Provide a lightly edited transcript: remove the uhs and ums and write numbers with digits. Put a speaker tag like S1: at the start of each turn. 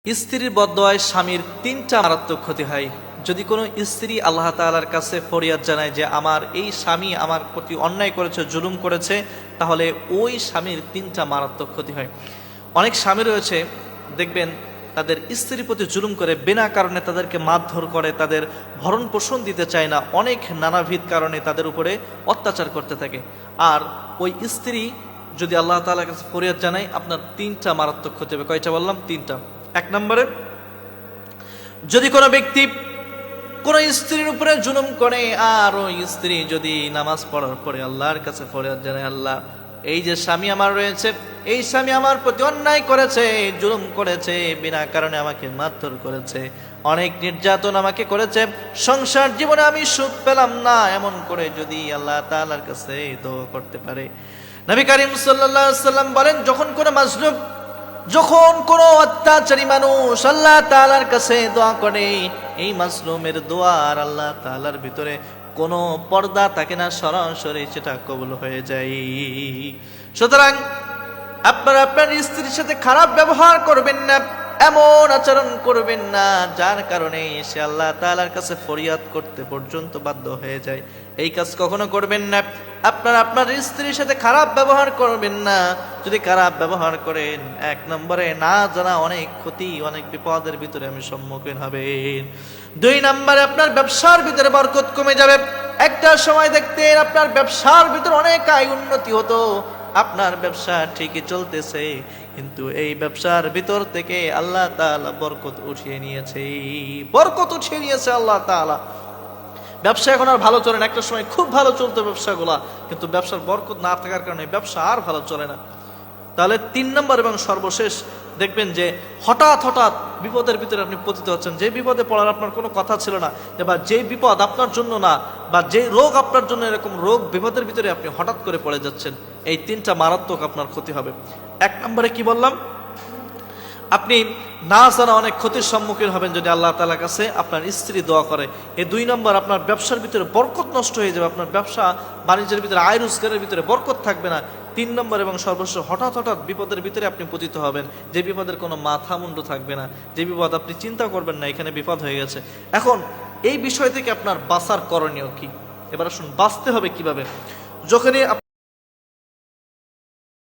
S1: স্ত্রীর বদদোয়ায় স্বামীর তিনটা মারাত্মক ক্ষতি হয়। যদি কোনো স্ত্রী আল্লাহ তাআলার কাছে ফরিয়াদ জানায় যে আমার এই স্বামী আমার প্রতি অন্যায় করেছে, জুলুম করেছে, তাহলে ওই স্বামীর তিনটা মারাত্মক ক্ষতি হয়। অনেক স্বামী রয়েছে দেখবেন তাদের স্ত্রীর প্রতি জুলুম করে, বিনা কারণে তাদেরকে মারধর করে, তাদের ভরণ পোষণ দিতে চায় না, অনেক নানাবিধ কারণে তাদের উপরে অত্যাচার করতে থাকে। আর ওই স্ত্রী যদি আল্লাহ তাআলার কাছে ফরিয়াদ জানায়, আপনার তিনটা মারাত্মক ক্ষতি হবে। কয়টা বললাম? তিনটা। এক নম্বরে, যদি কোনো ব্যক্তি কোন স্ত্রীর উপরে জুলুম করে আর ওই স্ত্রী যদি নামাজ পড়ার পরে আল্লাহর কাছে ফরিয়াদ জানায়, আল্লাহ এই যে স্বামী আমার রয়েছে, এই স্বামী আমার প্রতি অন্যায় করেছে, জুলুম করেছে, বিনা কারণে আমাকে মারধর করেছে, অনেক নির্যাতন আমাকে করেছে, সংসার জীবনে আমি সুখ পেলাম না, এমন করে যদি আল্লাহ তাআলার কাছে দোয়া করতে পারে। নবী করিম সাল্লাল্লাহু আলাইহি ওয়াসাল্লাম বলেন, যখন কোনো মাজলুম, যখন কোনো অত্যাচারী মানুষ আল্লাহ তাআলার কাছে দোয়া করে, এই মাজলুমের দোয়া আর আল্লাহ তাআলার ভিতরে কোনো পর্দা থাকে না, সরাসরি সেটা কবুল হয়ে যায়। সুতরাং আপনারা আপনার স্ত্রীর সাথে খারাপ ব্যবহার করবেন না, এমন আচরণ করবেন না যার কারণে সে আল্লাহ তাআলার কাছে ফরিয়াদ করতে পর্যন্ত বাধ্য হয়ে যায়। এই কাজ কখনো করবেন না। আপনারা আপনার স্ত্রীর সাথে খারাপ ব্যবহার করবেন না। যদি খারাপ ব্যবহার করেন, এক নম্বরে না জানা অনেক ক্ষতি, অনেক বিপদের ভিতরে আমি সম্মুখীন হবেন। দুই নম্বরে, আপনার ব্যবসার ভিতরে বরকত কমে যাবে। একটা সময় দেখতেন আপনার ব্যবসার ভিতরে অনেক আয় উন্নতি হতো, আপনার ব্যবসা ঠিকই চলতেছে, কিন্তু এই ব্যবসার ভিতর থেকে আল্লাহ তাআলা বরকত উঠিয়ে নিয়েছে, বরকত উঠিয়ে নিয়েছে আল্লাহ তাআলা। ব্যবসা এখন আর ভালো চলে না। একটা সময় খুব ভালো চলতো ব্যবসাগুলা, কিন্তু ব্যবসার বরকত না থাকার কারণে ব্যবসা আর ভালো চলে না। তাহলে তিন নম্বর এবং সর্বশেষ, দেখবেন যে হঠাৎ হঠাৎ বিপদের ভিতরে আপনি পতিত হচ্ছেন, যে বিপদে পড়ার আপনার কোনো কথা ছিল না, বা যে বিপদ আপনার জন্য না, বা যে রোগ আপনার জন্য, এরকম রোগ বিপদের ভিতরে আপনি হঠাৎ করে পড়ে যাচ্ছেন। এই তিনটা মারাত্মক আপনার ক্ষতি হবে। এক নম্বরে কি বললাম? আপনি না জানা অনেক ক্ষতির সম্মুখীন হবেন যদি আল্লাহ তাআলার কাছে আপনার স্ত্রী দোয়া করে। এই দুই নম্বর, আপনার ব্যবসার ভিতরে বরকত নষ্ট হয়ে যাবে, আপনার ব্যবসা বাণিজ্যের ভিতরে, আয় রোজগারের ভিতরে বরকত থাকবে না। তিন নম্বর এবং সর্বশেষ, হঠাৎ হঠাৎ বিপদের ভিতরে আপনি পতিত হবেন, যে বিপদের কোনো মাথা মুন্ডু থাকবে না, যে বিপদ আপনি চিন্তা করবেন না এখানে বিপদ হয়ে গেছে। এখন এই বিষয় থেকে আপনার বাঁচার করণীয় কি? এবার আসুন, বাঁচতে হবে কিভাবে। যখনই